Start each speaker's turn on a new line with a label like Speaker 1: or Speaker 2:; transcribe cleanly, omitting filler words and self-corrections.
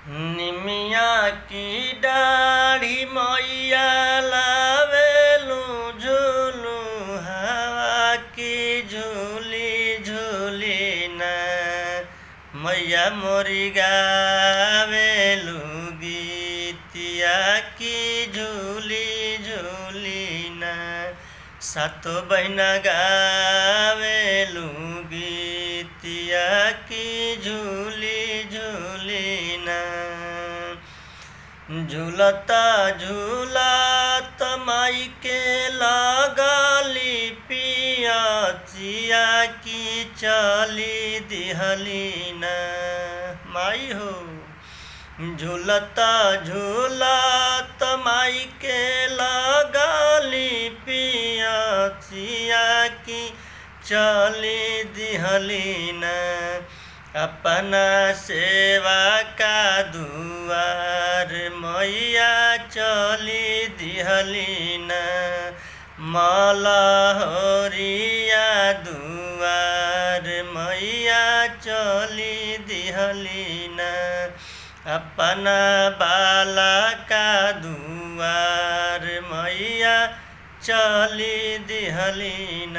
Speaker 1: निमिया की डाढ़ी मैया लावेलू झूलू हवा की झूली झूली न मैया मोरी गावेलू गीतिया की झूली झूली न सातो बहना गावेलू गीतिया की झूली झूली न झूलता झूलत माई के लगली पियचिया की चली दिहली न माई हो झूलता झूलत माई के लगली पियचिया की चली दिहली न अपना सेवा का दुआर मैया चली दिहली न मलहोरिया दुआर मैया चली दिहली न अपना बाला का दुआर मैया चली दिहली न।